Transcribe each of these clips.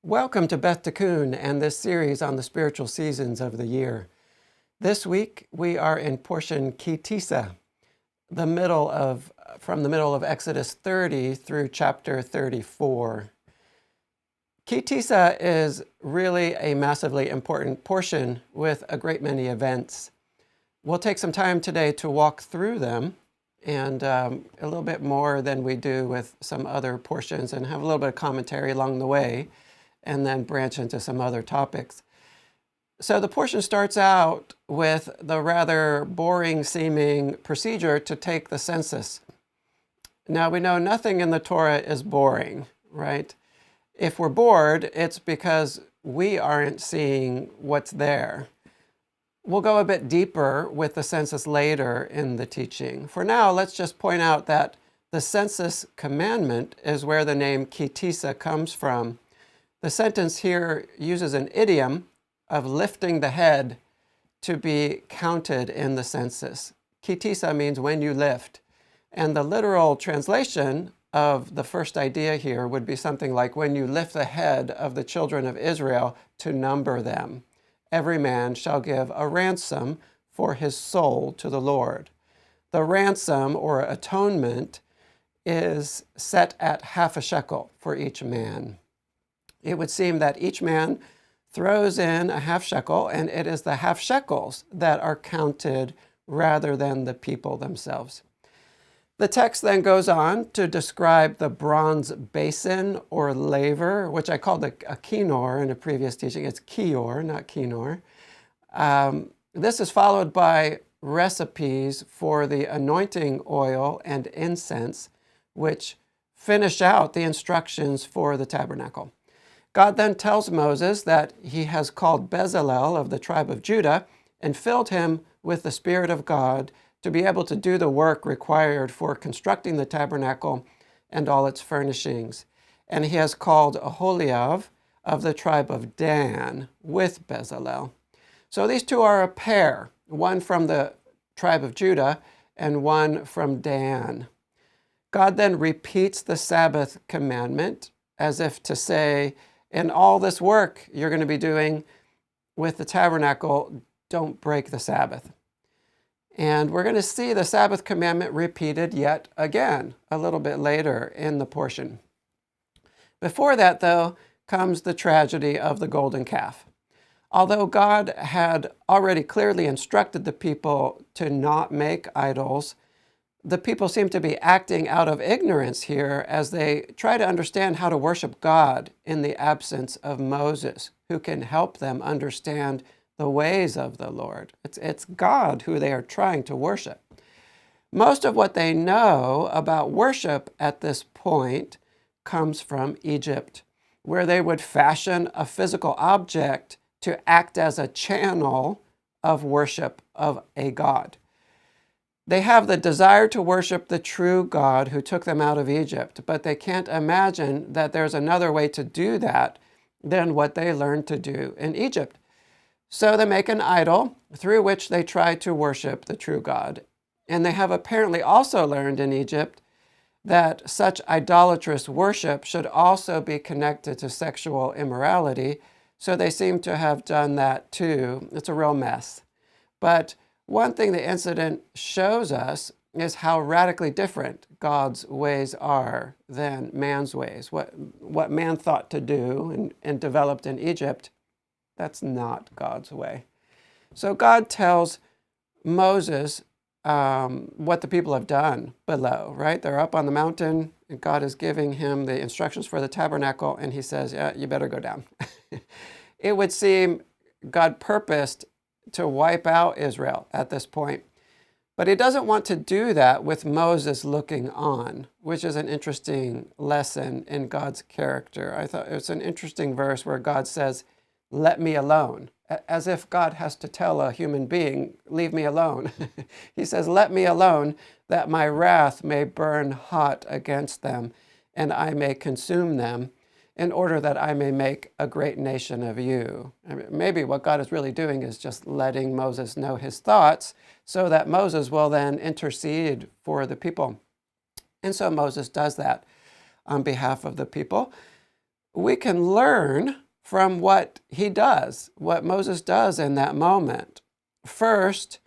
Welcome to Beth Tikkun and this series on the spiritual seasons of the year. This week we are in portion Ki Tisa, from the middle of Exodus 30 through chapter 34. Ki Tisa is really a massively important portion with a great many events. We'll take some time today to walk through them and a little bit more than we do with some other portions and have a little bit of commentary along the way, and then branch into some other topics. So the portion starts out with the rather boring seeming procedure to take the census. Now we know nothing in the Torah is boring, right? If we're bored, it's because we aren't seeing what's there. We'll go a bit deeper with the census later in the teaching. For now, let's just point out that the census commandment is where the name Ki Tisa comes from. The sentence here uses an idiom of lifting the head to be counted in the census. Ki Tisa means when you lift. And the literal translation of the first idea here would be something like when you lift the head of the children of Israel to number them. Every man shall give a ransom for his soul to the Lord. The ransom or atonement is set at half a shekel for each man. It would seem that each man throws in a half shekel, and it is the half shekels that are counted rather than the people themselves. The text then goes on to describe the bronze basin or laver, which I called a kinor in a previous teaching. It's kior, not kinor. This is followed by recipes for the anointing oil and incense, which finish out the instructions for the tabernacle. God then tells Moses that he has called Bezalel of the tribe of Judah and filled him with the Spirit of God to be able to do the work required for constructing the tabernacle and all its furnishings. And he has called Aholiab of the tribe of Dan with Bezalel. So these two are a pair, one from the tribe of Judah and one from Dan. God then repeats the Sabbath commandment as if to say, in all this work you're going to be doing with the tabernacle, don't break the Sabbath. And we're going to see the Sabbath commandment repeated yet again a little bit later in the portion. Before that, though, comes the tragedy of the golden calf. Although God had already clearly instructed the people to not make idols, the people seem to be acting out of ignorance here as they try to understand how to worship God in the absence of Moses, who can help them understand the ways of the Lord. It's God who they are trying to worship. Most of what they know about worship at this point comes from Egypt, where they would fashion a physical object to act as a channel of worship of a god. They have the desire to worship the true God who took them out of Egypt, but they can't imagine that there's another way to do that than what they learned to do in Egypt. So they make an idol through which they try to worship the true God. And they have apparently also learned in Egypt that such idolatrous worship should also be connected to sexual immorality, so they seem to have done that too. It's a real mess. But one thing the incident shows us is how radically different God's ways are than man's ways. What man thought to do and developed in Egypt, that's not God's way. So God tells Moses what the people have done below, right? They're up on the mountain, and God is giving him the instructions for the tabernacle, and he says, yeah, you better go down. It would seem God purposed to wipe out Israel at this point. But he doesn't want to do that with Moses looking on, which is an interesting lesson in God's character. I thought it's an interesting verse where God says, let me alone, as if God has to tell a human being, leave me alone. He says, let me alone, that my wrath may burn hot against them, and I may consume them, in order that I may make a great nation of you. I mean, maybe what God is really doing is just letting Moses know his thoughts so that Moses will then intercede for the people. And so Moses does that on behalf of the people. we can learn from what he does, what Moses does in that moment. First,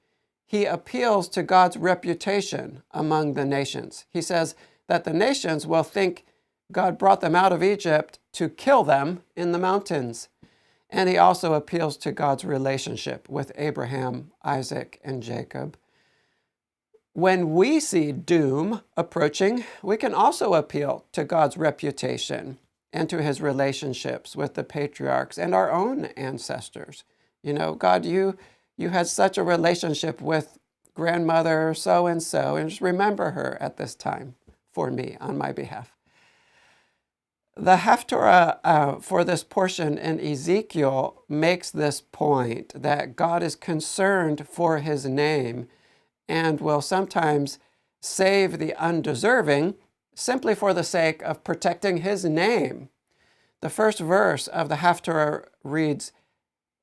he appeals to God's reputation among the nations. He says that the nations will think God brought them out of Egypt to kill them in the mountains. And he also appeals to God's relationship with Abraham, Isaac, and Jacob. When we see doom approaching, we can also appeal to God's reputation and to his relationships with the patriarchs and our own ancestors. God, you had such a relationship with grandmother so-and-so, and just remember her at this time for me, on my behalf. The Haftarah for this portion in Ezekiel makes this point that God is concerned for his name and will sometimes save the undeserving simply for the sake of protecting his name. The first verse of the Haftarah reads,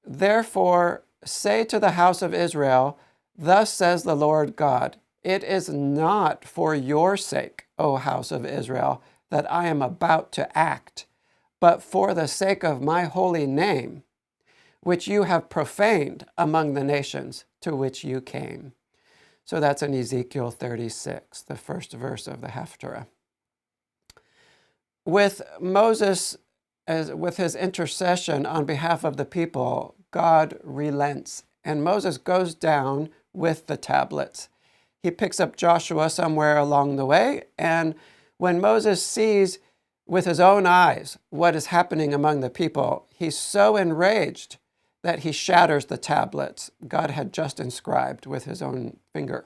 "Therefore say to the house of Israel, thus says the Lord God, it is not for your sake, O house of Israel, that I am about to act, but for the sake of my holy name, which you have profaned among the nations to which you came." So that's in Ezekiel 36, the first verse of the Haftarah. With Moses, with his intercession on behalf of the people, God relents, and Moses goes down with the tablets. He picks up Joshua somewhere along the way, and when Moses sees with his own eyes what is happening among the people, he's so enraged that he shatters the tablets God had just inscribed with his own finger.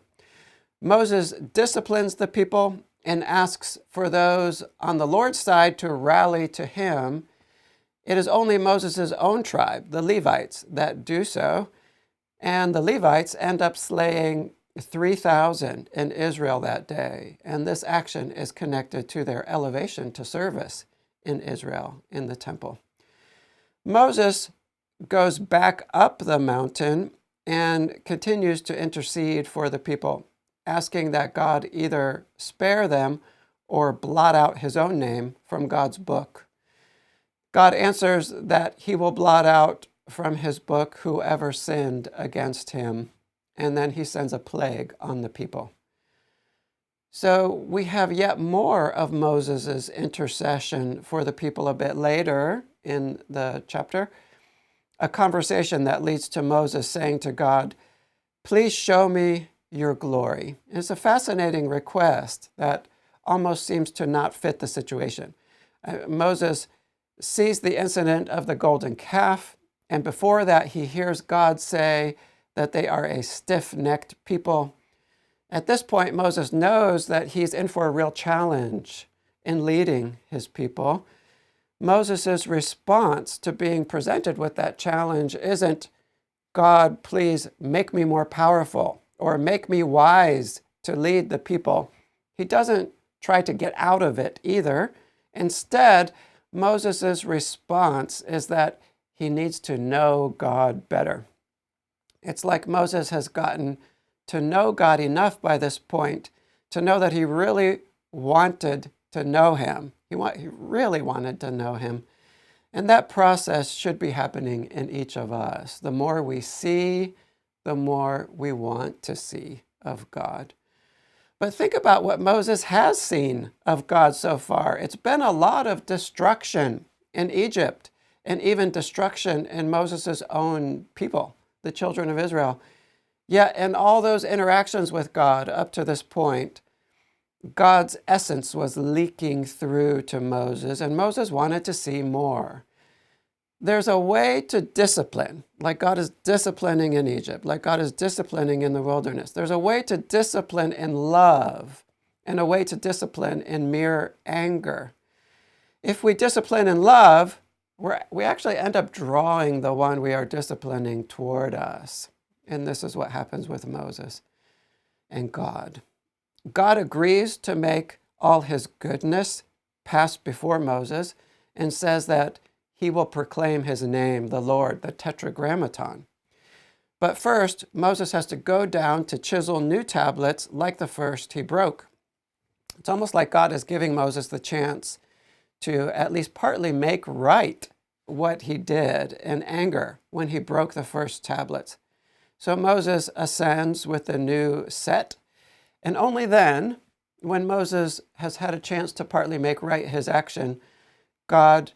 Moses disciplines the people and asks for those on the Lord's side to rally to him. It is only Moses' own tribe, the Levites, that do so, and the Levites end up slaying 3,000 in Israel that day, and this action is connected to their elevation to service in Israel in the temple. Moses goes back up the mountain and continues to intercede for the people, asking that God either spare them or blot out his own name from God's book. God answers that he will blot out from his book whoever sinned against him, and then he sends a plague on the people. So we have yet more of Moses' intercession for the people a bit later in the chapter, a conversation that leads to Moses saying to God, "Please show me your glory." It's a fascinating request that almost seems to not fit the situation. Moses sees the incident of the golden calf, and before that he hears God say that they are a stiff-necked people. At this point, Moses knows that he's in for a real challenge in leading his people. Moses' response to being presented with that challenge isn't, "God, please make me more powerful," or "make me wise to lead the people." He doesn't try to get out of it either. Instead, Moses' response is that he needs to know God better. It's like Moses has gotten to know God enough by this point to know that he really wanted to know him. He really wanted to know him. And that process should be happening in each of us. The more we see, the more we want to see of God. But think about what Moses has seen of God so far. It's been a lot of destruction in Egypt and even destruction in Moses' own people, the children of Israel. Yet in all those interactions with God up to this point, God's essence was leaking through to Moses, and Moses wanted to see more. There's a way to discipline, like God is disciplining in Egypt, like God is disciplining in the wilderness. There's a way to discipline in love and a way to discipline in mere anger. If we discipline in love, we actually end up drawing the one we are disciplining toward us. And this is what happens with Moses and God. God agrees to make all his goodness pass before Moses and says that he will proclaim his name, the Lord, the Tetragrammaton. But first, Moses has to go down to chisel new tablets like the first he broke. It's almost like God is giving Moses the chance to at least partly make right what he did in anger when he broke the first tablets. So Moses ascends with the new set, and only then, when Moses has had a chance to partly make right his action, God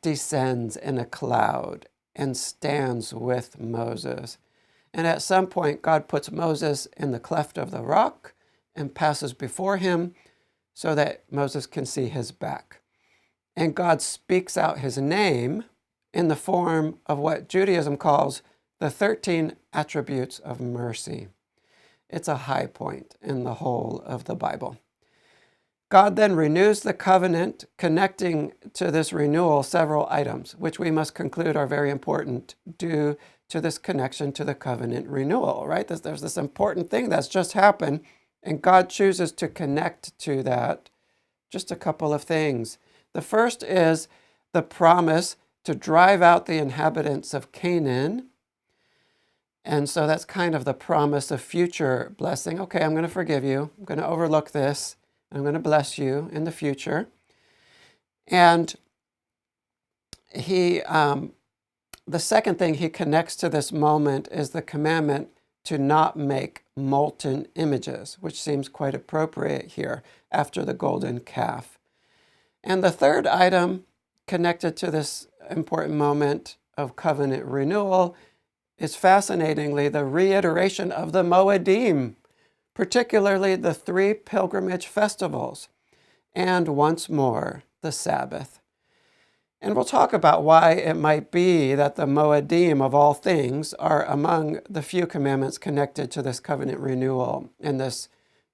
descends in a cloud and stands with Moses. And at some point, God puts Moses in the cleft of the rock and passes before him so that Moses can see his back. And God speaks out his name in the form of what Judaism calls the 13 attributes of mercy. It's a high point in the whole of the Bible. God then renews the covenant, connecting to this renewal several items, which we must conclude are very important due to this connection to the covenant renewal, right? There's this important thing that's just happened, and God chooses to connect to that. Just a couple of things. The first is the promise to drive out the inhabitants of Canaan. And so that's kind of the promise of future blessing. Okay, I'm going to forgive you. I'm going to overlook this. I'm going to bless you in the future. And the second thing he connects to this moment is the commandment to not make molten images, which seems quite appropriate here after the golden calf. And the third item connected to this important moment of covenant renewal is fascinatingly the reiteration of the Moedim, particularly the 3 pilgrimage festivals, and once more, the Sabbath. And we'll talk about why it might be that the Moedim of all things are among the few commandments connected to this covenant renewal in this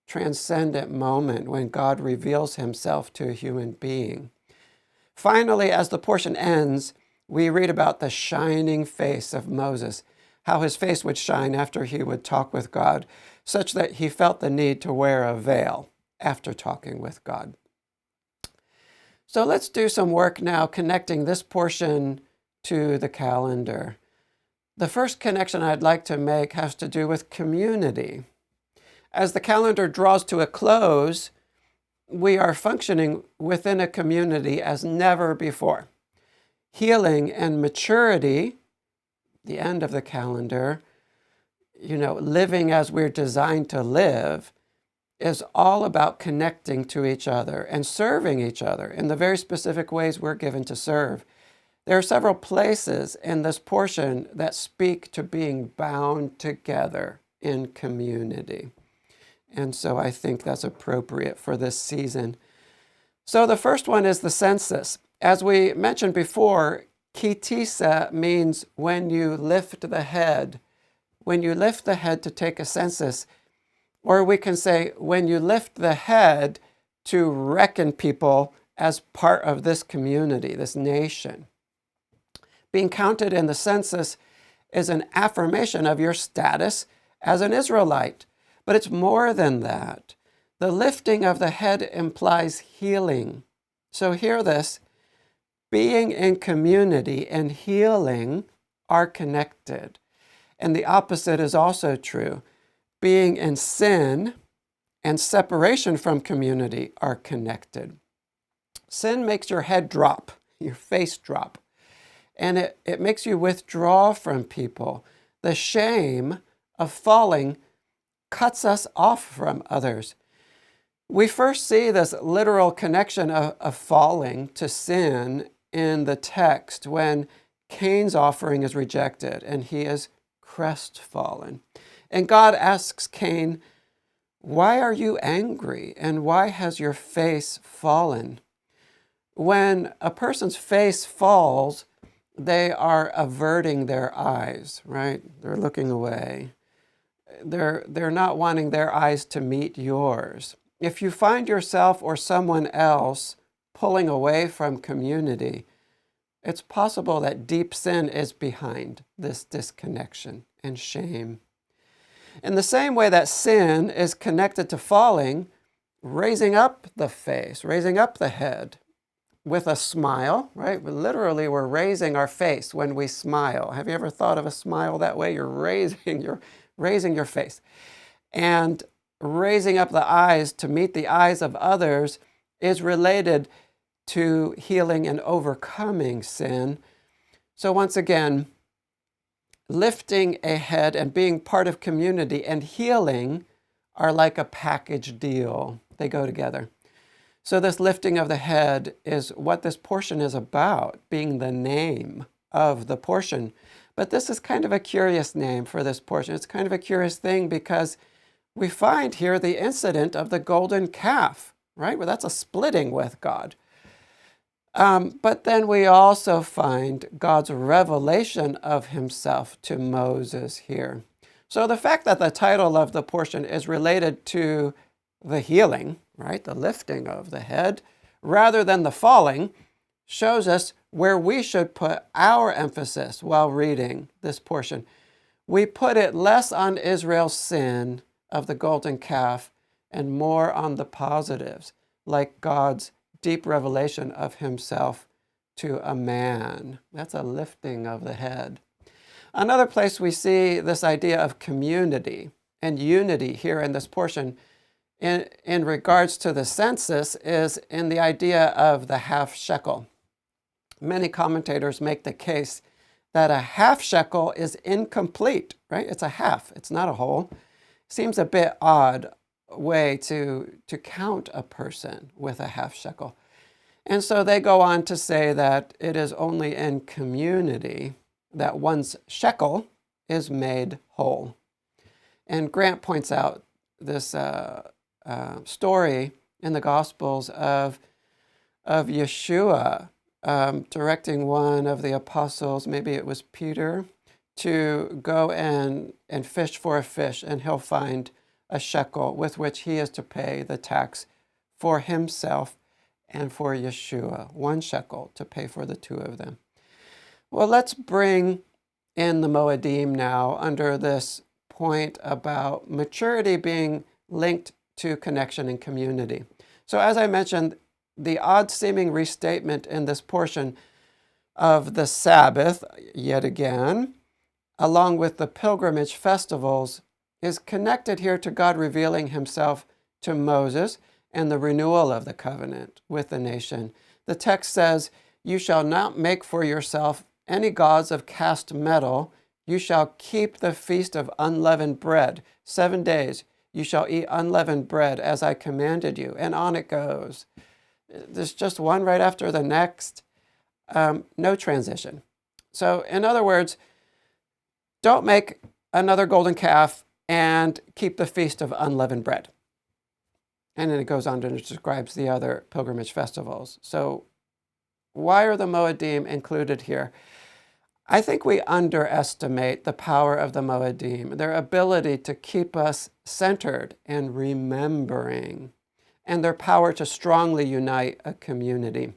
transcendent moment when God reveals himself to a human being. Finally, as the portion ends, we read about the shining face of Moses, how his face would shine after he would talk with God, such that he felt the need to wear a veil after talking with God. So let's do some work now connecting this portion to the calendar. The first connection I'd like to make has to do with community. As the calendar draws to a close, we are functioning within a community as never before. Healing and maturity, the end of the calendar, living as we're designed to live, is all about connecting to each other and serving each other in the very specific ways we're given to serve. There are several places in this portion that speak to being bound together in community. And so I think that's appropriate for this season. So the first one is the census. As we mentioned before, Ki Tisa means when you lift the head. When you lift the head to take a census, or we can say when you lift the head to reckon people as part of this community, this nation. Being counted in the census is an affirmation of your status as an Israelite, but it's more than that. The lifting of the head implies healing. So hear this, being in community and healing are connected. And the opposite is also true. Being in sin and separation from community are connected. Sin makes your head drop, your face drop, and it makes you withdraw from people. The shame of falling cuts us off from others. We first see this literal connection of falling to sin in the text when Cain's offering is rejected and he is crestfallen. And God asks Cain, "Why are you angry? And why has your face fallen?" When a person's face falls, they are averting their eyes, right? They're looking away. They're not wanting their eyes to meet yours. If you find yourself or someone else pulling away from community, it's possible that deep sin is behind this disconnection and shame. In the same way that sin is connected to falling, raising up the face, raising up the head with a smile, right? Literally, we're raising our face when we smile. Have you ever thought of a smile that way? You're raising your face. And raising up the eyes to meet the eyes of others is related to healing and overcoming sin. So once again, lifting a head and being part of community and healing are like a package deal. They go together. So this lifting of the head is what this portion is about, being the name of the portion. But this is kind of a curious name for this portion. It's kind of a curious thing because we find here the incident of the golden calf, right? Well, that's a splitting with God. But then we also find God's revelation of himself to Moses here. So the fact that the title of the portion is related to the healing, right, the lifting of the head, rather than the falling, shows us where we should put our emphasis while reading this portion. We put it less on Israel's sin of the golden calf and more on the positives, like God's deep revelation of himself to a man. That's a lifting of the head. Another place we see this idea of community and unity here in this portion in regards to the census is in the idea of the half shekel. Many commentators make the case that a half shekel is incomplete, right? It's a half, it's not a whole. Seems a bit odd way to count a person with a half shekel. And so they go on to say that it is only in community that one's shekel is made whole. And Grant points out this story in the Gospels of Yeshua directing one of the apostles, maybe it was Peter, to go and fish for a fish, and he'll find a shekel with which he is to pay the tax for himself and for Yeshua, 1 shekel to pay for the two of them. Well, let's bring in the Moedim now under this point about maturity being linked to connection and community. So as I mentioned, the odd-seeming restatement in this portion of the Sabbath, yet again, along with the pilgrimage festivals, is connected here to God revealing himself to Moses and the renewal of the covenant with the nation. The text says, "You shall not make for yourself any gods of cast metal. You shall keep the feast of unleavened bread. 7 days you shall eat unleavened bread as I commanded you." And on it goes. There's just one right after the next. No transition. So in other words, don't make another golden calf and keep the feast of unleavened bread. And then it goes on to describes the other pilgrimage festivals. So why are the Moedim included here? I think we underestimate the power of the Moedim, their ability to keep us centered and remembering, and their power to strongly unite a community.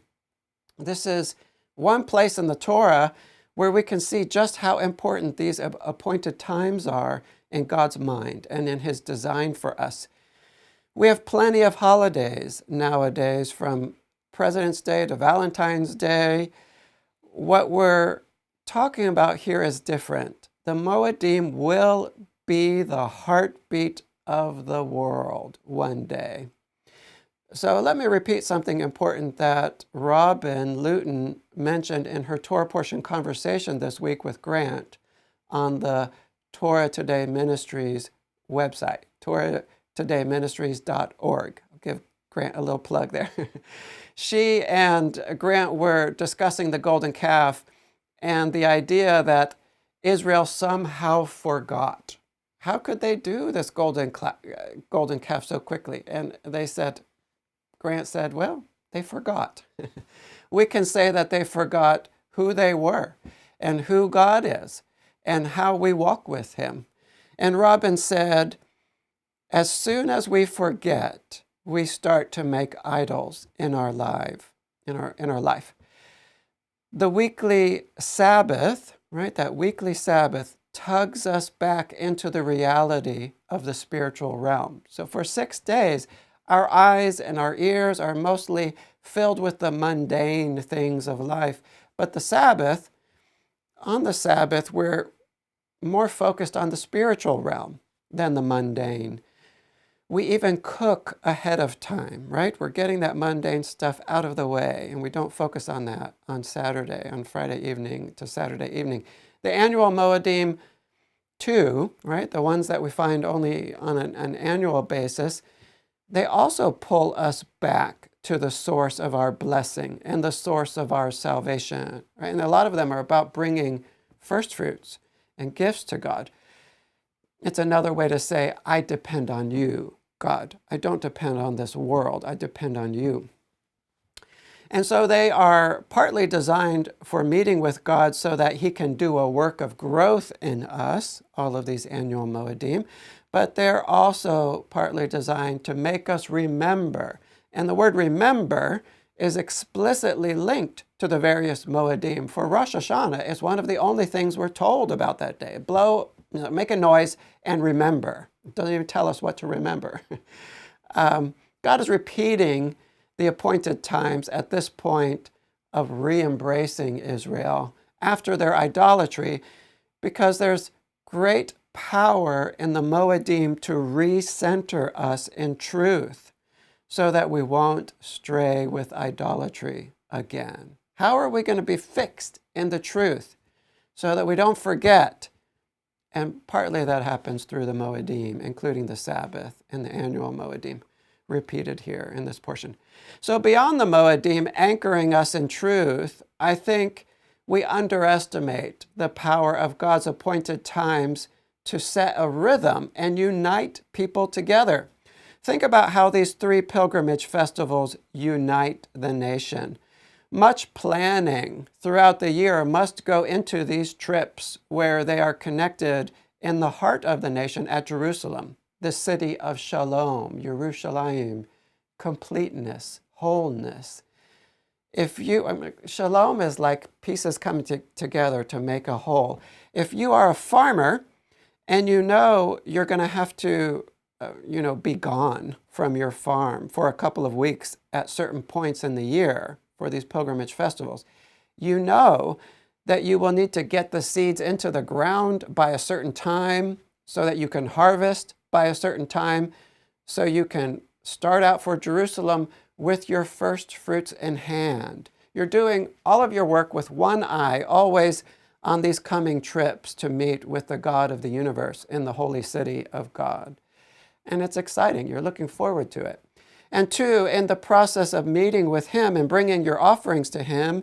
This is one place in the Torah where we can see just how important these appointed times are in God's mind and in his design for us. We have plenty of holidays nowadays, from President's Day to Valentine's Day. What we're talking about here is different. The Moedim will be the heartbeat of the world one day. So let me repeat something important that Robin Luton mentioned in her Torah portion conversation this week with Grant on the Torah Today Ministries website, torahtodayministries.org. I'll give Grant a little plug there. She and Grant were discussing the golden calf and the idea that Israel somehow forgot. How could they do this golden calf so quickly? And Grant said, well, they forgot. We can say that they forgot who they were and who God is and how we walk with him. And Robin said, as soon as we forget, we start to make idols in our life. The weekly Sabbath, right, that weekly Sabbath tugs us back into the reality of the spiritual realm. So for 6 days, our eyes and our ears are mostly filled with the mundane things of life. But on the Sabbath, we're more focused on the spiritual realm than the mundane. We even cook ahead of time, right? We're getting that mundane stuff out of the way, and we don't focus on that on Saturday, on Friday evening to Saturday evening. The annual Moedim, too, right? The ones that we find only on an annual basis, they also pull us back to the source of our blessing and the source of our salvation, right? And a lot of them are about bringing first fruits and gifts to God. It's another way to say, I depend on you, God. I don't depend on this world. I depend on you. And so they are partly designed for meeting with God so that he can do a work of growth in us, all of these annual Moedim, but they're also partly designed to make us remember. And the word remember is explicitly linked to the various Moedim. For Rosh Hashanah, it's one of the only things we're told about that day. Make a noise and remember. It doesn't even tell us what to remember. God is repeating the appointed times at this point of re-embracing Israel after their idolatry, because there's great power in the Moedim to recenter us in truth so that we won't stray with idolatry again. How are we going to be fixed in the truth so that we don't forget? And partly that happens through the Moedim, including the Sabbath and the annual Moedim, repeated here in this portion. So beyond the Moedim anchoring us in truth, I think we underestimate the power of God's appointed times to set a rhythm and unite people together. Think about how these three pilgrimage festivals unite the nation. Much planning throughout the year must go into these trips where they are connected in the heart of the nation at Jerusalem, the city of Shalom, Yerushalayim, completeness, wholeness. Shalom is like pieces coming together to make a whole. If you are a farmer and you know you're going to have to be gone from your farm for a couple of weeks at certain points in the year for these pilgrimage festivals, you know that you will need to get the seeds into the ground by a certain time so that you can harvest by a certain time, so you can start out for Jerusalem with your first fruits in hand. You're doing all of your work with one eye, always on these coming trips to meet with the God of the universe in the holy city of God. And it's exciting. You're looking forward to it. And two, in the process of meeting with him and bringing your offerings to him,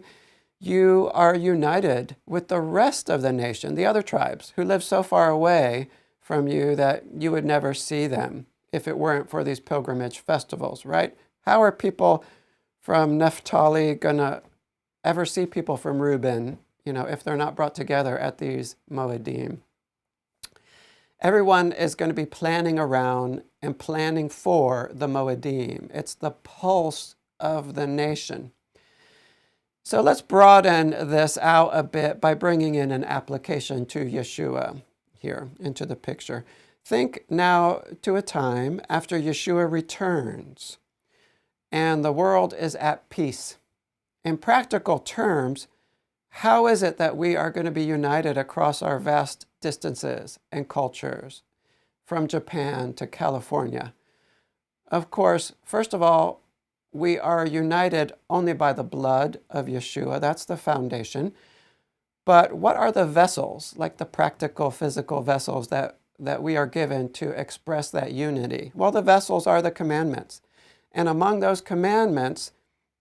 you are united with the rest of the nation, the other tribes who live so far away from you that you would never see them if it weren't for these pilgrimage festivals, right? How are people from Naphtali going to ever see people from Reuben, if they're not brought together at these Moedim? Everyone is going to be planning around and planning for the Moedim. It's the pulse of the nation. So let's broaden this out a bit by bringing in an application to Yeshua here into the picture. Think now to a time after Yeshua returns and the world is at peace. In practical terms, how is it that we are going to be united across our vast distances and cultures, from Japan to California? Of course, first of all, we are united only by the blood of Yeshua. That's the foundation. But what are the vessels, like the practical, physical vessels that we are given to express that unity? Well, the vessels are the commandments. And among those commandments,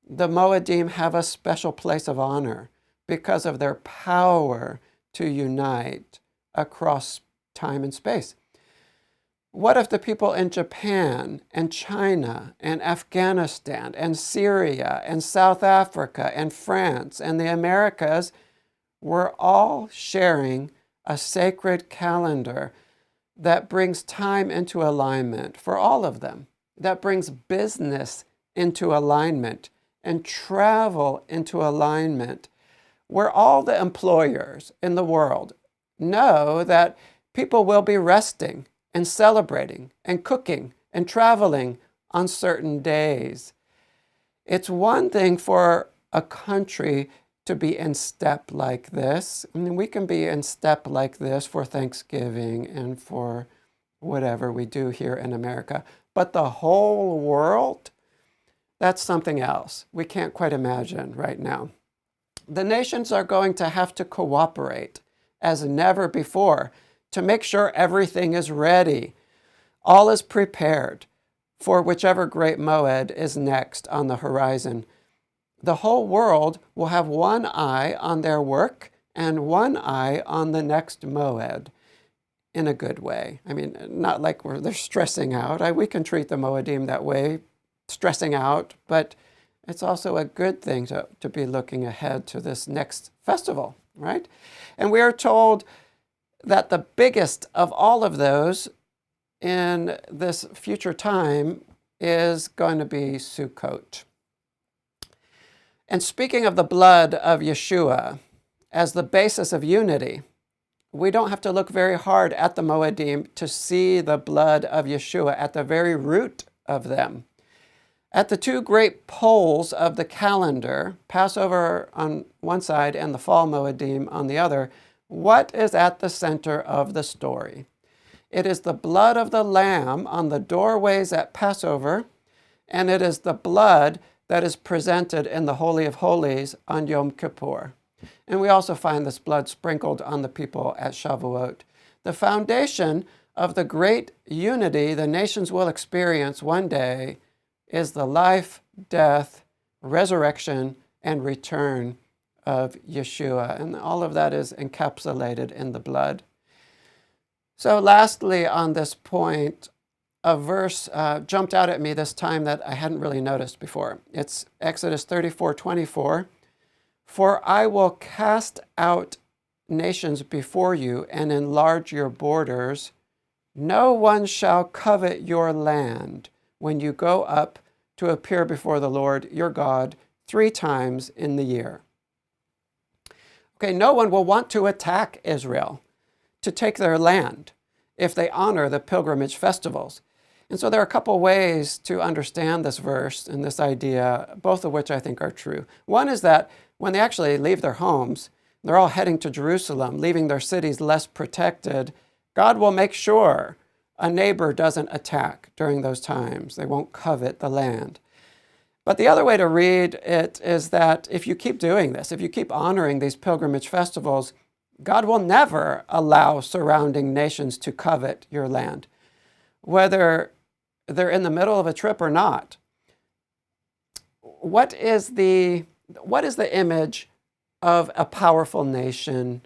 the Moedim have a special place of honor because of their power to unite across time and space. What if the people in Japan and China and Afghanistan and Syria and South Africa and France and the Americas were all sharing a sacred calendar that brings time into alignment for all of them, that brings business into alignment and travel into alignment, where all the employers in the world know that people will be resting and celebrating and cooking and traveling on certain days. It's one thing for a country to be in step like this. I mean, we can be in step like this for Thanksgiving and for whatever we do here in America. But the whole world, that's something else. We can't quite imagine right now. The nations are going to have to cooperate as never before to make sure everything is ready. All is prepared for whichever great moed is next on the horizon. The whole world will have one eye on their work and one eye on the next moed in a good way. I mean, not like they're stressing out. We can treat the Moedim that way, stressing out, but it's also a good thing to be looking ahead to this next festival, right? And we are told that the biggest of all of those in this future time is going to be Sukkot. And speaking of the blood of Yeshua as the basis of unity, we don't have to look very hard at the Moedim to see the blood of Yeshua at the very root of them. At the two great poles of the calendar, Passover on one side and the fall Moedim on the other, what is at the center of the story? It is the blood of the Lamb on the doorways at Passover, and it is the blood that is presented in the Holy of Holies on Yom Kippur. And we also find this blood sprinkled on the people at Shavuot. The foundation of the great unity the nations will experience one day is the life, death, resurrection, and return of Yeshua. And all of that is encapsulated in the blood. So lastly, on this point, a verse jumped out at me this time that I hadn't really noticed before. It's Exodus 34:24. For I will cast out nations before you and enlarge your borders. No one shall covet your land when you go up to appear before the Lord your God 3 times in the year. Okay, no one will want to attack Israel to take their land if they honor the pilgrimage festivals. And so there are a couple ways to understand this verse and this idea, both of which I think are true. One is that when they actually leave their homes, they're all heading to Jerusalem, leaving their cities less protected. God will make sure a neighbor doesn't attack during those times. They won't covet the land. But the other way to read it is that if you keep doing this, if you keep honoring these pilgrimage festivals, God will never allow surrounding nations to covet your land, whether they're in the middle of a trip or not. What is the image of a powerful nation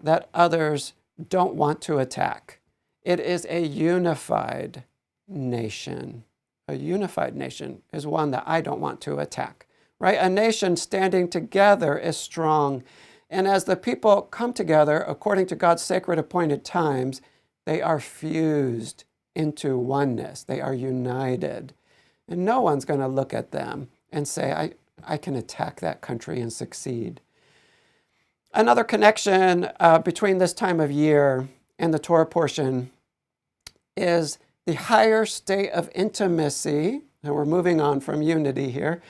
that others don't want to attack? It is a unified nation. A unified nation is one that I don't want to attack, right? A nation standing together is strong. And as the people come together, according to God's sacred appointed times, they are fused into oneness. They are united. And no one's going to look at them and say, I can attack that country and succeed. Another connection between this time of year and the Torah portion is the higher state of intimacy, and we're moving on from unity here,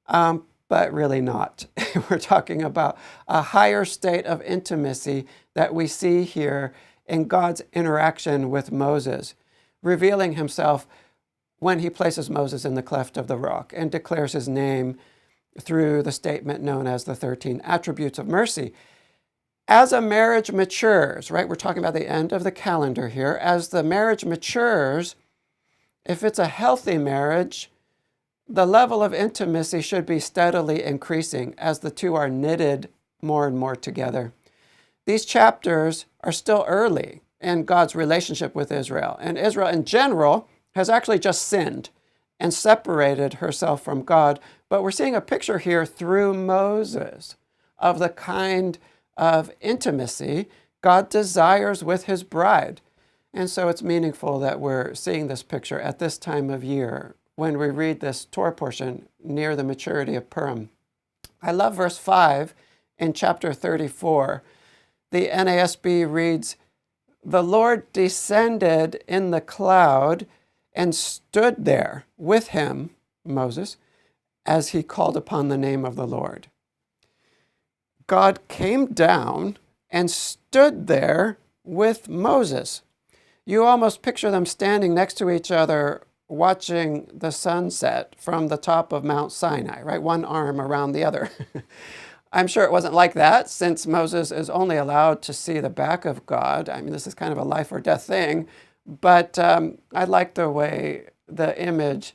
but really not. We're talking about a higher state of intimacy that we see here in God's interaction with Moses, revealing himself when he places Moses in the cleft of the rock and declares his name through the statement known as the 13 attributes of mercy. As a marriage matures, right, we're talking about the end of the calendar here, as the marriage matures, if it's a healthy marriage, the level of intimacy should be steadily increasing as the two are knitted more and more together. These chapters are still early in God's relationship with Israel, and Israel in general has actually just sinned and separated herself from God, but we're seeing a picture here through Moses of the kind of intimacy God desires with his bride. And so it's meaningful that we're seeing this picture at this time of year when we read this Torah portion near the maturity of Purim. I love verse 5 in chapter 34. The NASB reads, "The Lord descended in the cloud and stood there with him," Moses, "as he called upon the name of the Lord." God came down and stood there with Moses. You almost picture them standing next to each other watching the sunset from the top of Mount Sinai, right? One arm around the other. I'm sure it wasn't like that, since Moses is only allowed to see the back of God. I mean, this is kind of a life or death thing, but I like the way the image,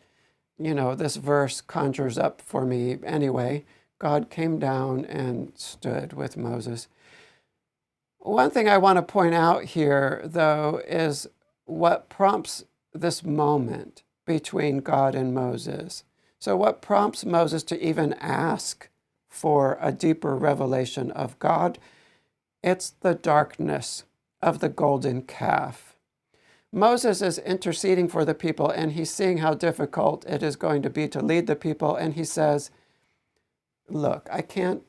this verse conjures up for me anyway. God came down and stood with Moses. One thing I want to point out here, though, is what prompts this moment between God and Moses. So what prompts Moses to even ask for a deeper revelation of God? It's the darkness of the golden calf. Moses is interceding for the people, and he's seeing how difficult it is going to be to lead the people, and he says, look, I can't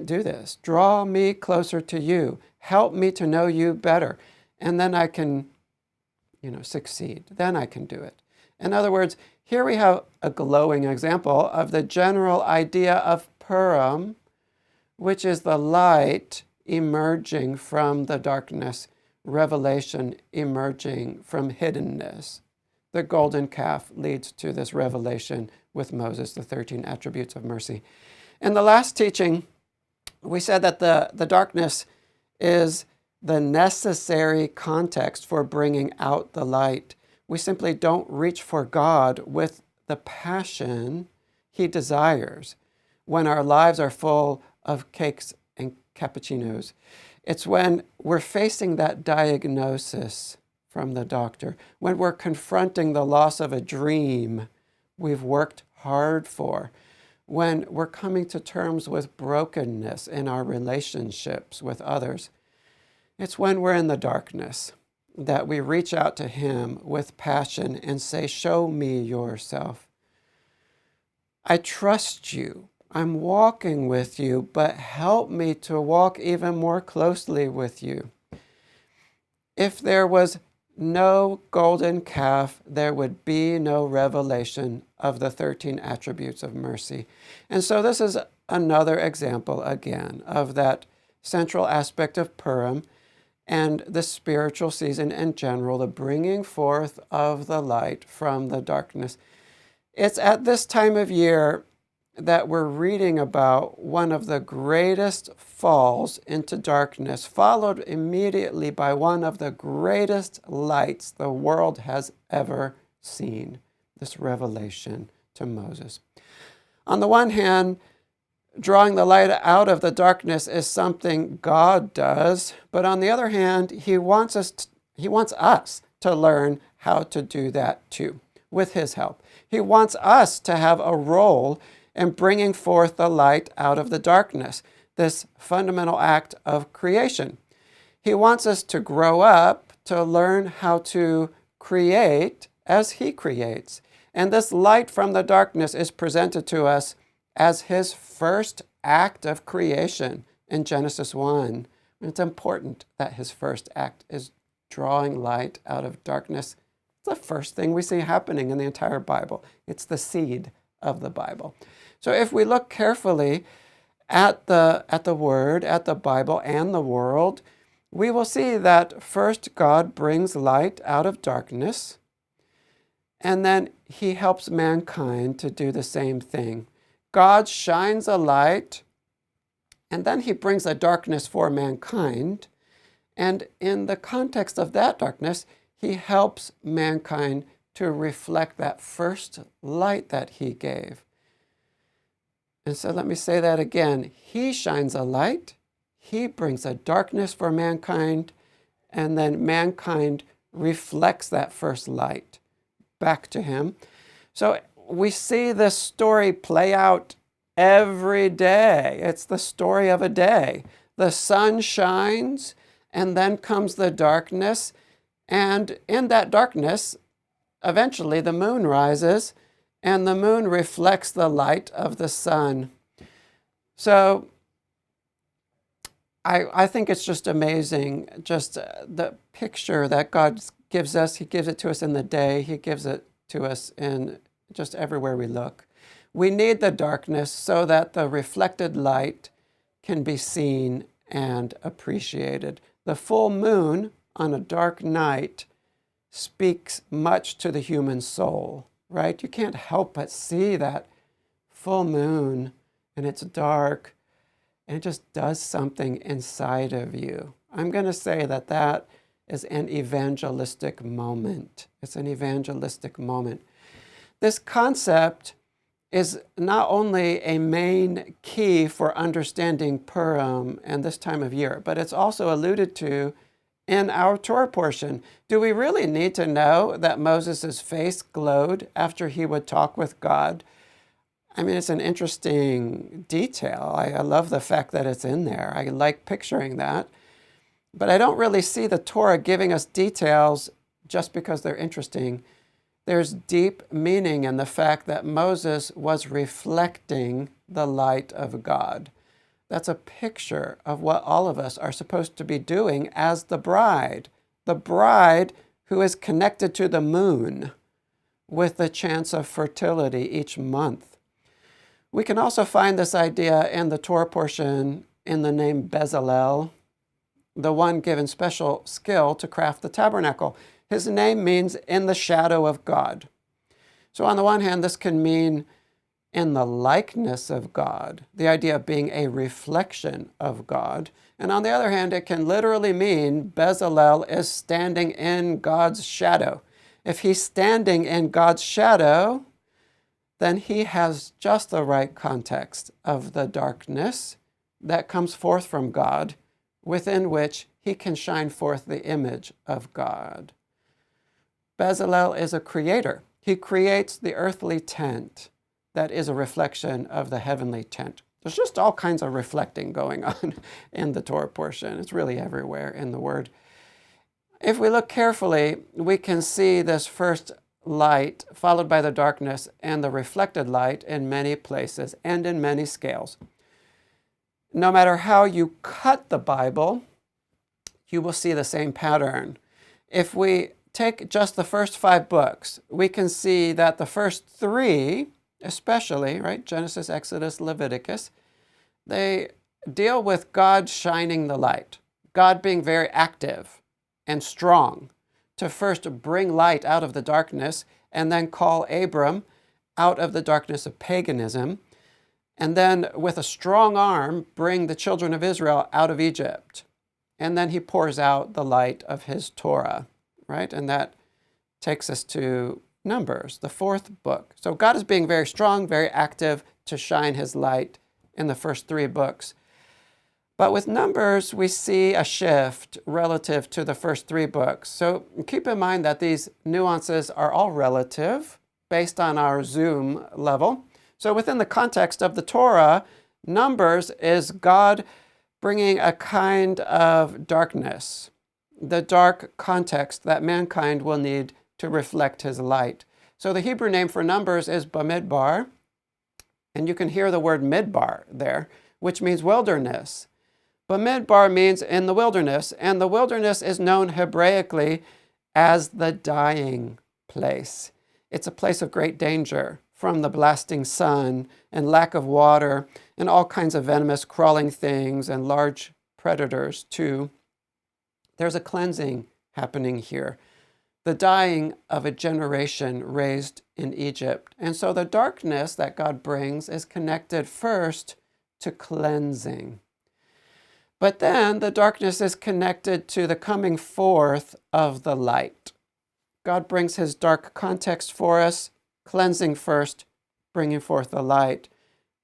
do this. Draw me closer to you. Help me to know you better. And then I can, succeed. Then I can do it. In other words, here we have a glowing example of the general idea of Purim, which is the light emerging from the darkness, revelation emerging from hiddenness. The golden calf leads to this revelation with Moses, the 13 attributes of mercy. In the last teaching, we said that the darkness is the necessary context for bringing out the light. We simply don't reach for God with the passion He desires when our lives are full of cakes and cappuccinos. It's when we're facing that diagnosis from the doctor, when we're confronting the loss of a dream we've worked hard for, when we're coming to terms with brokenness in our relationships with others. It's when we're in the darkness that we reach out to Him with passion and say, show me yourself. I trust you. I'm walking with you, but help me to walk even more closely with you. If there was no golden calf, there would be no revelation of the 13 attributes of mercy. And so this is another example, again, of that central aspect of Purim and the spiritual season in general, the bringing forth of the light from the darkness. It's at this time of year that we're reading about one of the greatest falls into darkness, followed immediately by one of the greatest lights the world has ever seen, this revelation to Moses. On the one hand, drawing the light out of the darkness is something God does, but on the other hand, He wants us to learn how to do that too, with His help. He wants us to have a role in bringing forth the light out of the darkness, this fundamental act of creation. He wants us to grow up to learn how to create as He creates. And this light from the darkness is presented to us as His first act of creation in Genesis 1. And it's important that His first act is drawing light out of darkness. It's the first thing we see happening in the entire Bible. It's the seed of the Bible. So if we look carefully at the Word, at the Bible, and the world, we will see that first God brings light out of darkness, and then He helps mankind to do the same thing. God shines a light, and then He brings a darkness for mankind, and in the context of that darkness, He helps mankind to reflect that first light that He gave. And so let me say that again. He shines a light, He brings a darkness for mankind, and then mankind reflects that first light back to Him. So we see this story play out every day. It's the story of a day. The sun shines, and then comes the darkness, and in that darkness, eventually the moon rises, and the moon reflects the light of the sun. So I think it's just amazing, just the picture that God gives us. He gives it to us in the day. He gives it to us in just everywhere we look. We need the darkness so that the reflected light can be seen and appreciated. The full moon on a dark night speaks much to the human soul, right? You can't help but see that full moon, and it's dark, and it just does something inside of you. I'm going to say that that is an evangelistic moment. It's an evangelistic moment. This concept is not only a main key for understanding Purim and this time of year, but it's also alluded to in our Torah portion. Do we really need to know that Moses' face glowed after he would talk with God? I mean, it's an interesting detail. I love the fact that it's in there. I like picturing that. But I don't really see the Torah giving us details just because they're interesting. There's deep meaning in the fact that Moses was reflecting the light of God. That's a picture of what all of us are supposed to be doing as the bride who is connected to the moon with the chance of fertility each month. We can also find this idea in the Torah portion in the name Bezalel, the one given special skill to craft the tabernacle. His name means in the shadow of God. So on the one hand, this can mean in the likeness of God, the idea of being a reflection of God. And on the other hand, it can literally mean Bezalel is standing in God's shadow. If he's standing in God's shadow, then he has just the right context of the darkness that comes forth from God, within which he can shine forth the image of God. Bezalel is a creator. He creates the earthly tent that is a reflection of the heavenly tent. There's just all kinds of reflecting going on in the Torah portion. It's really everywhere in the Word. If we look carefully, we can see this first light followed by the darkness and the reflected light in many places and in many scales. No matter how you cut the Bible, you will see the same pattern. If we take just the first 5 books, we can see that the first 3, especially, right, Genesis, Exodus, Leviticus, they deal with God shining the light, God being very active and strong to first bring light out of the darkness and then call Abram out of the darkness of paganism, and then with a strong arm bring the children of Israel out of Egypt. And then he pours out the light of his Torah, right? And that takes us to Numbers, the 4th book. So God is being very strong, very active to shine his light in the first 3 books. But with Numbers, we see a shift relative to the first 3 books. So keep in mind that these nuances are all relative based on our zoom level. So within the context of the Torah, Numbers is God bringing a kind of darkness, the dark context that mankind will need to reflect his light. So the Hebrew name for Numbers is Bamidbar, and you can hear the word midbar there, which means wilderness. Bamidbar means in the wilderness, and the wilderness is known Hebraically as the dying place. It's a place of great danger from the blasting sun and lack of water and all kinds of venomous crawling things and large predators too. There's a cleansing happening here, the dying of a generation raised in Egypt. And so the darkness that God brings is connected first to cleansing. But then the darkness is connected to the coming forth of the light. God brings his dark context for us, cleansing first, bringing forth the light,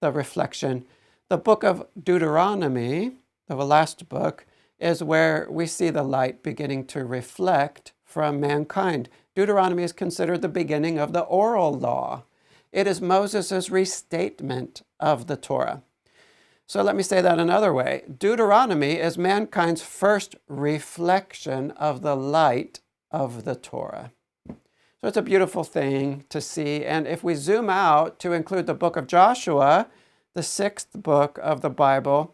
the reflection. The book of Deuteronomy, the last book, is where we see the light beginning to reflect from mankind. Deuteronomy is considered the beginning of the oral law. It is Moses' restatement of the Torah. So let me say that another way. Deuteronomy is mankind's first reflection of the light of the Torah. So it's a beautiful thing to see. And if we zoom out to include the book of Joshua, the 6th book of the Bible,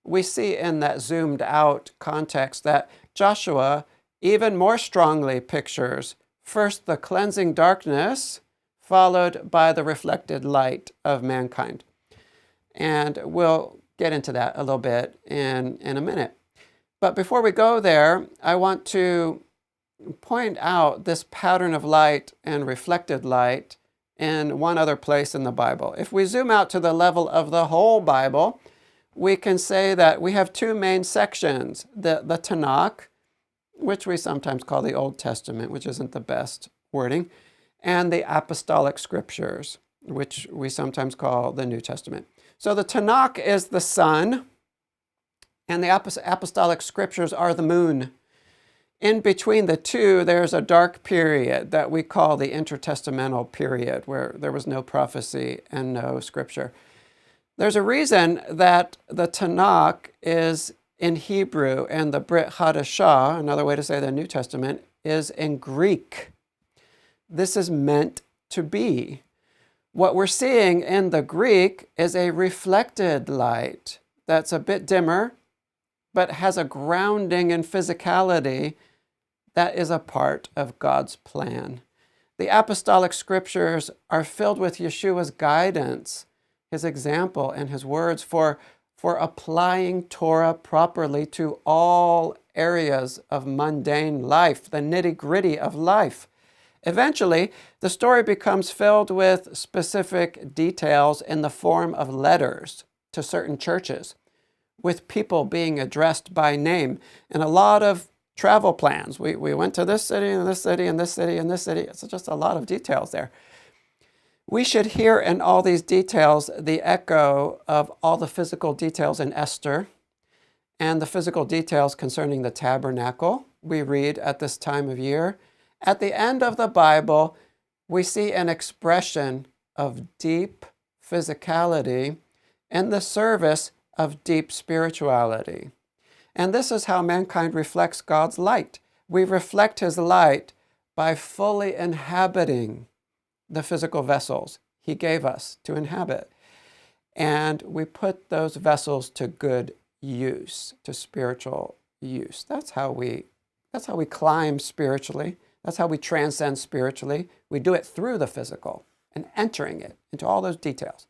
we see in that zoomed out context that Joshua even more strongly pictures first the cleansing darkness, followed by the reflected light of mankind. And we'll get into that a little bit in a minute. But before we go there, I want to point out this pattern of light and reflected light in one other place in the Bible. If we zoom out to the level of the whole Bible, we can say that we have two main sections, the Tanakh, which we sometimes call the Old Testament, which isn't the best wording, and the Apostolic Scriptures, which we sometimes call the New Testament. So the Tanakh is the sun, and the Apostolic Scriptures are the moon. In between the two, there's a dark period that we call the intertestamental period, where there was no prophecy and no scripture. There's a reason that the Tanakh is in Hebrew and the Brit Hadashah, another way to say the New Testament, is in Greek. This is meant to be. What we're seeing in the Greek is a reflected light that's a bit dimmer, but has a grounding in physicality that is a part of God's plan. The Apostolic Scriptures are filled with Yeshua's guidance, his example, and his words for applying Torah properly to all areas of mundane life, the nitty-gritty of life. Eventually, the story becomes filled with specific details in the form of letters to certain churches, with people being addressed by name, and a lot of travel plans. We went to this city and this city and this city and this city. It's just a lot of details there. We should hear in all these details the echo of all the physical details in Esther and the physical details concerning the tabernacle we read at this time of year. At the end of the Bible, we see an expression of deep physicality in the service of deep spirituality. And this is how mankind reflects God's light. We reflect his light by fully inhabiting the physical vessels he gave us to inhabit. And we put those vessels to good use, to spiritual use. That's how we climb spiritually. That's how we transcend spiritually. We do it through the physical and entering it into all those details.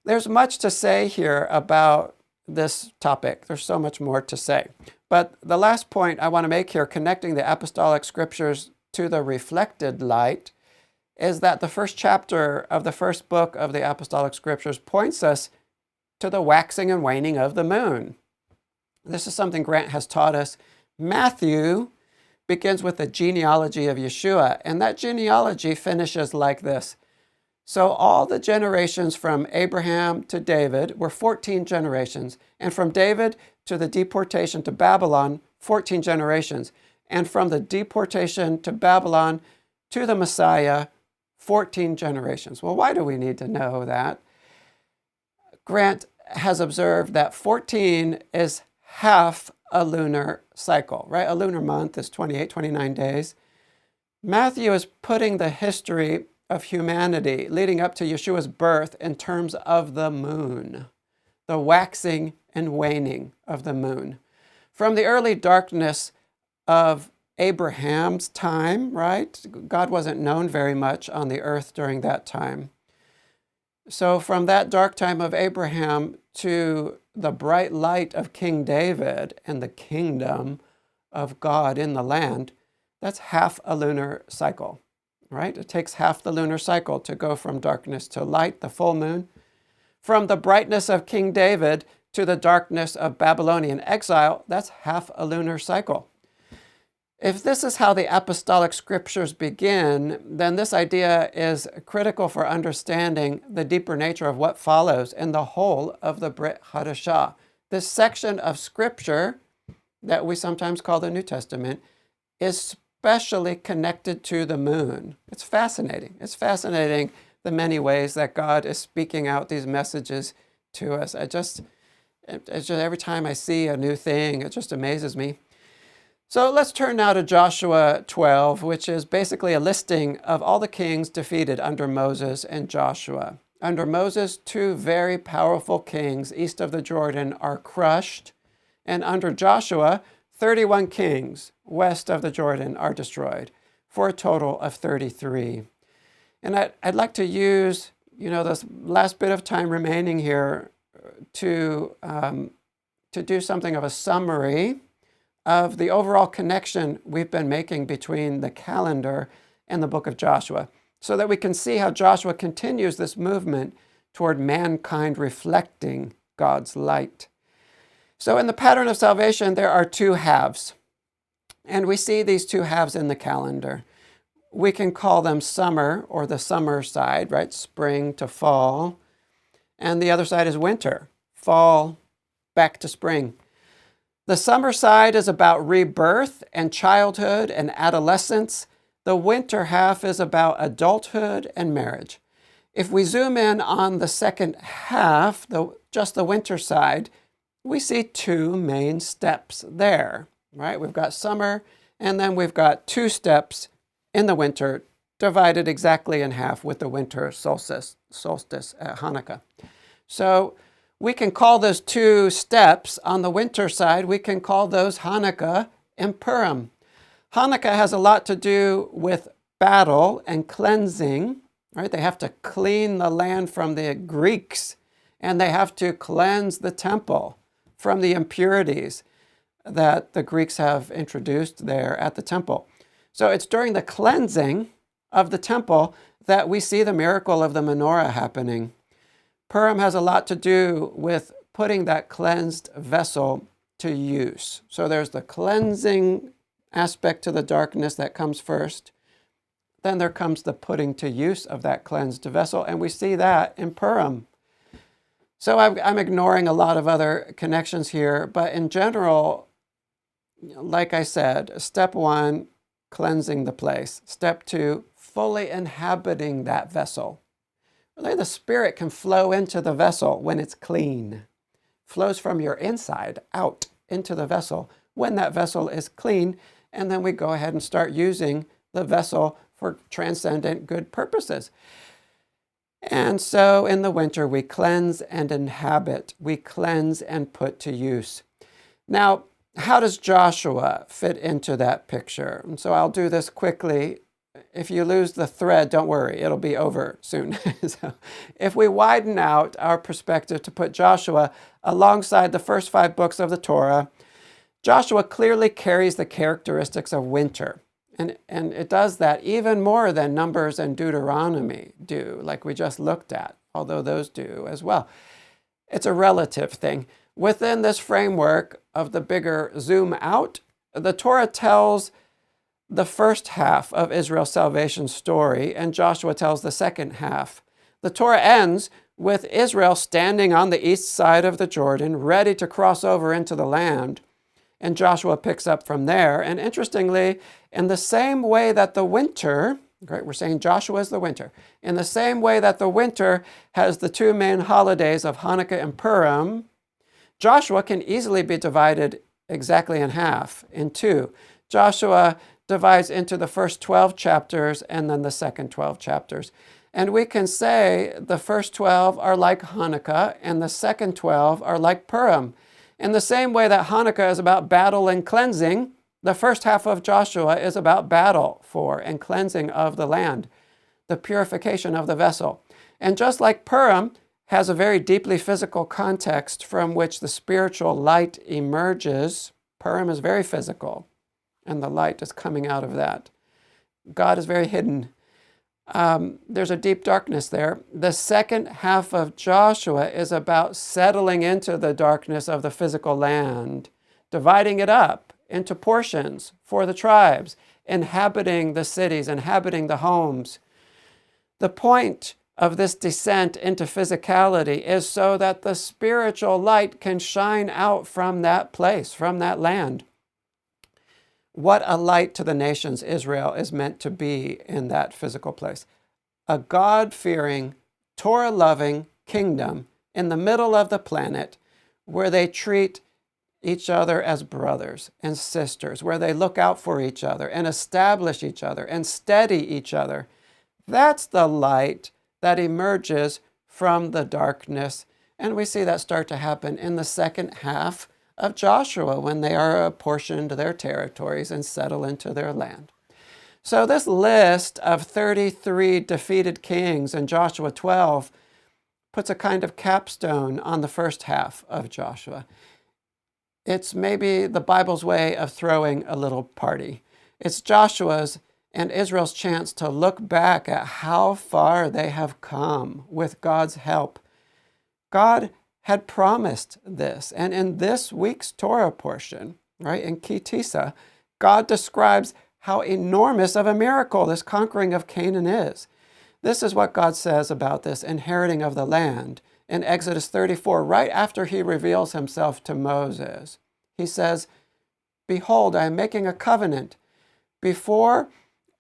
There's much to say here about this topic. There's so much more to say. But the last point I want to make here, connecting the Apostolic Scriptures to the reflected light, is that the first chapter of the first book of the Apostolic Scriptures points us to the waxing and waning of the moon. This is something Grant has taught us. Matthew begins with the genealogy of Yeshua, and that genealogy finishes like this. So all the generations from Abraham to David were 14 generations, and from David to the deportation to Babylon, 14 generations, and from the deportation to Babylon to the Messiah, 14 generations. Well, why do we need to know that? Grant has observed that 14 is half a lunar cycle, right? A lunar month is 28, 29 days. Matthew is putting the history of humanity leading up to Yeshua's birth in terms of the moon, the waxing and waning of the moon. From the early darkness of Abraham's time, right? God wasn't known very much on the earth during that time. So from that dark time of Abraham to the bright light of King David and the kingdom of God in the land, that's half a lunar cycle. Right? It takes half the lunar cycle to go from darkness to light, the full moon. From the brightness of King David to the darkness of Babylonian exile, that's half a lunar cycle. If this is how the Apostolic Scriptures begin, then this idea is critical for understanding the deeper nature of what follows in the whole of the Brit Hadashah. This section of Scripture that we sometimes call the New Testament is especially connected to the moon. It's fascinating. It's fascinating the many ways that God is speaking out these messages to us. It's just every time I see a new thing, it just amazes me. So let's turn now to Joshua 12, which is basically a listing of all the kings defeated under Moses and Joshua. Under Moses, 2 very powerful kings east of the Jordan are crushed, and under Joshua, 31 kings west of the Jordan are destroyed, for a total of 33. And I'd like to use, this last bit of time remaining here to do something of a summary of the overall connection we've been making between the calendar and the book of Joshua, so that we can see how Joshua continues this movement toward mankind reflecting God's light. So in the pattern of salvation, there are two halves, and we see these two halves in the calendar. We can call them summer, or the summer side, right? Spring to fall. And the other side is winter, fall back to spring. The summer side is about rebirth and childhood and adolescence. The winter half is about adulthood and marriage. If we zoom in on the second half, just the winter side, we see two main steps there, right? We've got summer, and then we've got two steps in the winter, divided exactly in half with the winter solstice at Hanukkah. So we can call those two steps on the winter side, we can call those Hanukkah and Purim. Hanukkah has a lot to do with battle and cleansing, right? They have to clean the land from the Greeks, and they have to cleanse the temple from the impurities that the Greeks have introduced there at the temple. So it's during the cleansing of the temple that we see the miracle of the menorah happening. Purim has a lot to do with putting that cleansed vessel to use. So there's the cleansing aspect to the darkness that comes first. Then there comes the putting to use of that cleansed vessel, and we see that in Purim. So I'm ignoring a lot of other connections here, but in general, like I said, step one, cleansing the place. Step two, fully inhabiting that vessel. Really, the Spirit can flow into the vessel when it's clean. Flows from your inside out into the vessel when that vessel is clean, and then we go ahead and start using the vessel for transcendent good purposes. And so in the winter, we cleanse and inhabit. We cleanse and put to use. Now, how does Joshua fit into that picture? And so I'll do this quickly. If you lose the thread, don't worry, it'll be over soon. So if we widen out our perspective to put Joshua alongside the first 5 books of the Torah, Joshua clearly carries the characteristics of winter. And it does that even more than Numbers and Deuteronomy do, like we just looked at, although those do as well. It's a relative thing. Within this framework of the bigger zoom out, the Torah tells the first half of Israel's salvation story, and Joshua tells the second half. The Torah ends with Israel standing on the east side of the Jordan, ready to cross over into the land. And Joshua picks up from there. And interestingly, in the same way that the winter, right, we're saying Joshua is the winter. In the same way that the winter has the two main holidays of Hanukkah and Purim, Joshua can easily be divided exactly in half, in two. Joshua divides into the first 12 chapters and then the second 12 chapters. And we can say the first 12 are like Hanukkah and the second 12 are like Purim. In the same way that Hanukkah is about battle and cleansing, the first half of Joshua is about battle for and cleansing of the land, the purification of the vessel. And just like Purim has a very deeply physical context from which the spiritual light emerges, Purim is very physical, and the light is coming out of that. God is very hidden. There's a deep darkness there. The second half of Joshua is about settling into the darkness of the physical land, dividing it up into portions for the tribes, inhabiting the cities, inhabiting the homes. The point of this descent into physicality is so that the spiritual light can shine out from that place, from that land. What a light to the nations Israel is meant to be in that physical place. A God-fearing, Torah-loving kingdom in the middle of the planet where they treat each other as brothers and sisters, where they look out for each other and establish each other and steady each other. That's the light that emerges from the darkness. And we see that start to happen in the second half of Joshua when they are apportioned their territories and settle into their land. So this list of 33 defeated kings in Joshua 12 puts a kind of capstone on the first half of Joshua. It's maybe the Bible's way of throwing a little party. It's Joshua's and Israel's chance to look back at how far they have come with God's help. God had promised this. And in this week's Torah portion, right, in Ki Tisa, God describes how enormous of a miracle this conquering of Canaan is. This is what God says about this inheriting of the land in Exodus 34, right after he reveals himself to Moses. He says, "Behold, I am making a covenant. Before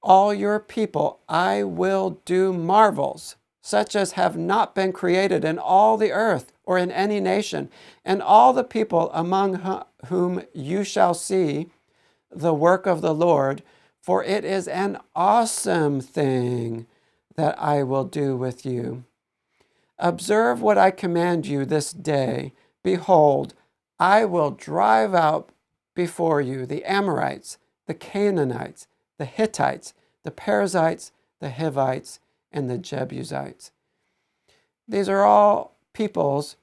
all your people, I will do marvels, such as have not been created in all the earth or in any nation, and all the people among whom you shall see the work of the Lord, for it is an awesome thing that I will do with you. Observe what I command you this day. Behold, I will drive out before you the Amorites, the Canaanites, the Hittites, the Perizzites, the Hivites, and the Jebusites." These are all peoples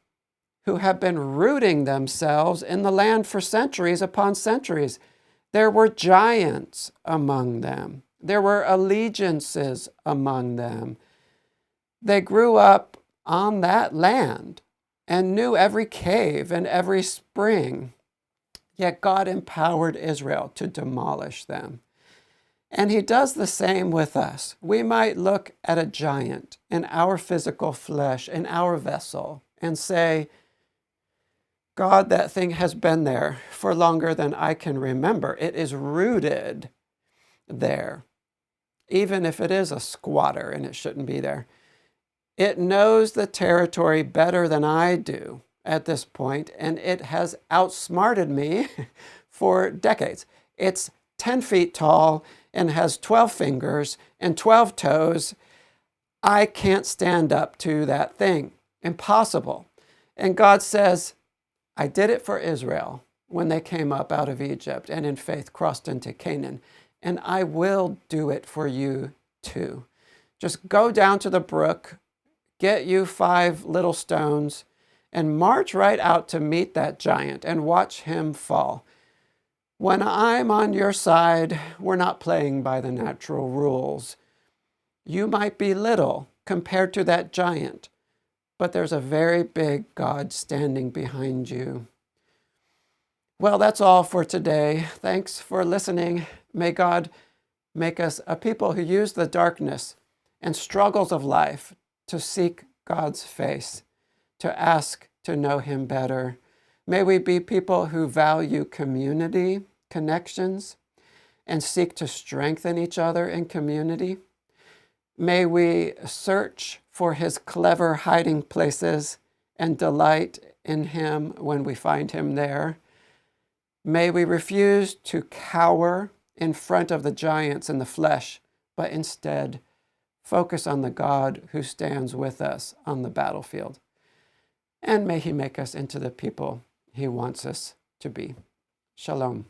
who have been rooting themselves in the land for centuries upon centuries. There were giants among them. There were allegiances among them. They grew up on that land and knew every cave and every spring. Yet God empowered Israel to demolish them. And he does the same with us. We might look at a giant in our physical flesh, in our vessel, and say, "God, that thing has been there for longer than I can remember. It is rooted there, even if it is a squatter and it shouldn't be there. It knows the territory better than I do at this point, and it has outsmarted me for decades. It's 10 feet tall and has 12 fingers and 12 toes. I can't stand up to that thing. Impossible." And God says, "I did it for Israel when they came up out of Egypt and in faith crossed into Canaan, and I will do it for you too. Just go down to the brook, get you 5 little stones, and march right out to meet that giant and watch him fall. When I'm on your side, we're not playing by the natural rules. You might be little compared to that giant, but there's a very big God standing behind you." Well, that's all for today. Thanks for listening. May God make us a people who use the darkness and struggles of life to seek God's face, to ask to know him better. May we be people who value community, connections, and seek to strengthen each other in community. May we search for his clever hiding places and delight in him when we find him there. May we refuse to cower in front of the giants in the flesh, but instead focus on the God who stands with us on the battlefield. And may he make us into the people he wants us to be. Shalom.